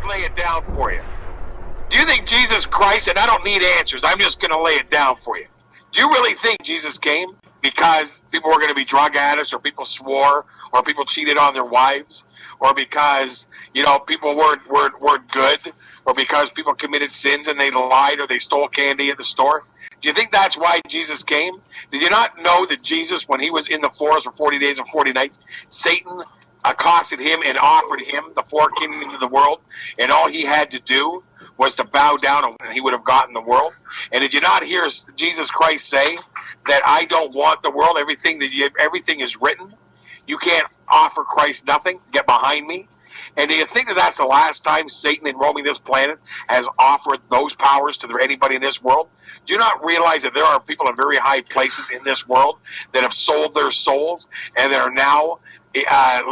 lay it down for you. Do you think Jesus Christ, and I don't need answers, I'm just going to lay it down for you. Do you really think Jesus came because people were going to be drug addicts, or people swore, or people cheated on their wives, or because, people weren't good, or because people committed sins and they lied or they stole candy at the store? Do you think that's why Jesus came? Did you not know that Jesus, when he was in the forest for 40 days and 40 nights, Satan accosted him and offered him the four kingdoms of the world, and all he had to do was to bow down and he would have gotten the world? And did you not hear Jesus Christ say that I don't want the world, everything is written? You can't offer Christ nothing, get behind me. And do you think that that's the last time Satan in roaming this planet has offered those powers to anybody in this world? Do you not realize that there are people in very high places in this world that have sold their souls and that are now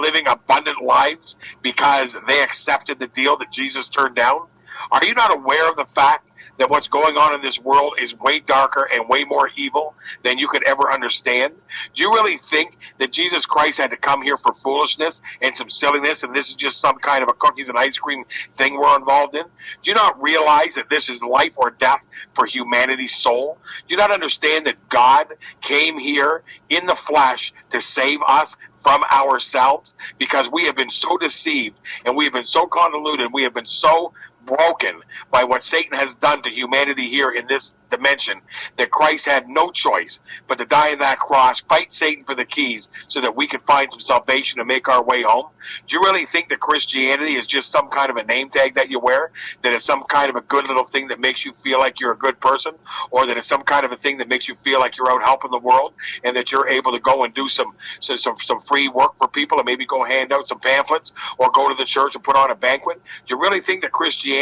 living abundant lives because they accepted the deal that Jesus turned down? Are you not aware of the fact that what's going on in this world is way darker and way more evil than you could ever understand? Do you really think that Jesus Christ had to come here for foolishness and some silliness, and this is just some kind of a cookies and ice cream thing we're involved in? Do you not realize that this is life or death for humanity's soul? Do you not understand that God came here in the flesh to save us from ourselves? Because we have been so deceived, and we have been so convoluted, we have been so broken by what Satan has done to humanity here in this dimension, that Christ had no choice but to die on that cross, fight Satan for the keys, so that we could find some salvation and make our way home. Do you really think that Christianity is just some kind of a name tag that you wear? That it's some kind of a good little thing that makes you feel like you're a good person? Or that it's some kind of a thing that makes you feel like you're out helping the world, and that you're able to go and do some free work for people, and maybe go hand out some pamphlets, or go to the church and put on a banquet? Do you really think that Christianity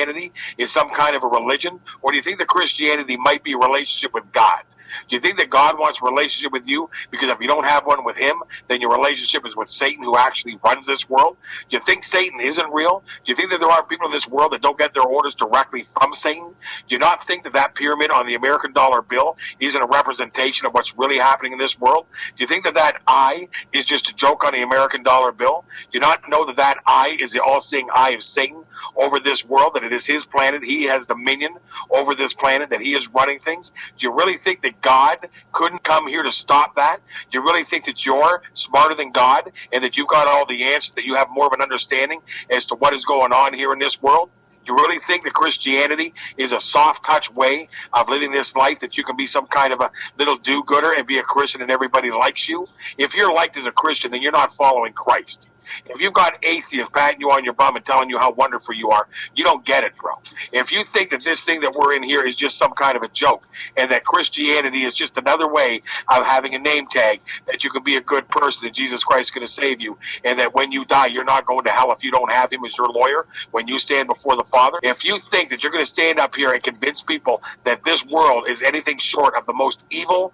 is some kind of a religion? Or do you think that Christianity might be a relationship with God? Do you think that God wants a relationship with you? Because if you don't have one with him, then your relationship is with Satan, who actually runs this world. Do you think Satan isn't real? Do you think that there are people in this world that don't get their orders directly from Satan? Do you not think that that pyramid on the American dollar bill isn't a representation of what's really happening in this world? Do you think that that eye is just a joke on the American dollar bill? Do you not know that that eye is the all-seeing eye of Satan over this world, that it is his planet, he has dominion over this planet, that he is running things? Do you really think that God couldn't come here to stop that? Do you really think that you're smarter than God, and that you've got all the answers, that you have more of an understanding as to what is going on here in this world? Do you really think that Christianity is a soft touch way of living this life, that you can be some kind of a little do-gooder and be a Christian and everybody likes you? If you're liked as a Christian, then you're not following Christ. If you've got atheists patting you on your bum and telling you how wonderful you are, you don't get it, bro. If you think that this thing that we're in here is just some kind of a joke, and that Christianity is just another way of having a name tag, that you can be a good person, that Jesus Christ is going to save you, and that when you die, you're not going to hell if you don't have him as your lawyer when you stand before the Father. If you think that you're going to stand up here and convince people that this world is anything short of the most evil,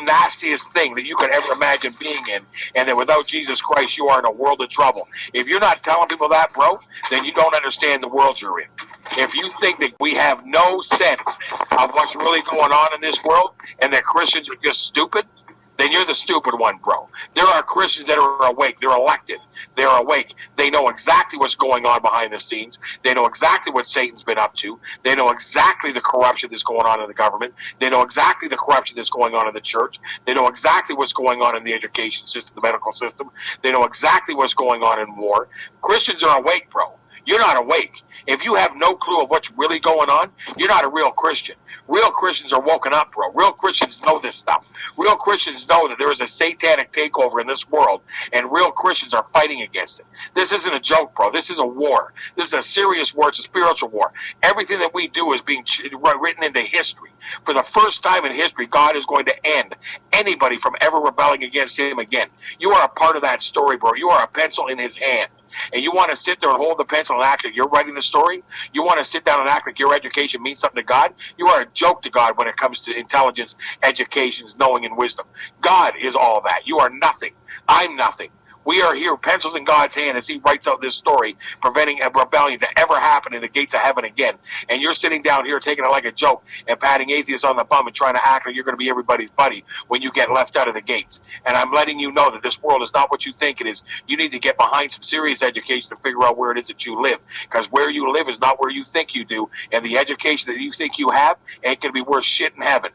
nastiest thing that you could ever imagine being in, and that without Jesus Christ you are in a world of trouble, if you're not telling people that, bro, then you don't understand the world you're in. If you think that we have no sense of what's really going on in this world, and that Christians are just stupid, then you're the stupid one, bro. There are Christians that are awake. They're elected. They're awake. They know exactly what's going on behind the scenes. They know exactly what Satan's been up to. They know exactly the corruption that's going on in the government. They know exactly the corruption that's going on in the church. They know exactly what's going on in the education system, the medical system. They know exactly what's going on in war. Christians are awake, bro. You're not awake. If you have no clue of what's really going on, you're not a real Christian. Real Christians are woken up, bro. Real Christians know this stuff. Real Christians know that there is a satanic takeover in this world, and real Christians are fighting against it. This isn't a joke, bro. This is a war. This is a serious war. It's a spiritual war. Everything that we do is being written into history. For the first time in history, God is going to end anybody from ever rebelling against him again. You are a part of that story, bro. You are a pencil in his hand. And you want to sit there and hold the pencil and act like you're writing the story? You want to sit down and act like your education means something to God? You are a joke to God when it comes to intelligence, education, knowing, and wisdom. God is all that. You are nothing. I'm nothing. We are here, pencils in God's hand, as He writes out this story, preventing a rebellion to ever happen in the gates of heaven again. And you're sitting down here taking it like a joke and patting atheists on the bum and trying to act like you're going to be everybody's buddy when you get left out of the gates. And I'm letting you know that this world is not what you think it is. You need to get behind some serious education to figure out where it is that you live. Because where you live is not where you think you do. And the education that you think you have ain't going to be worth shit in heaven.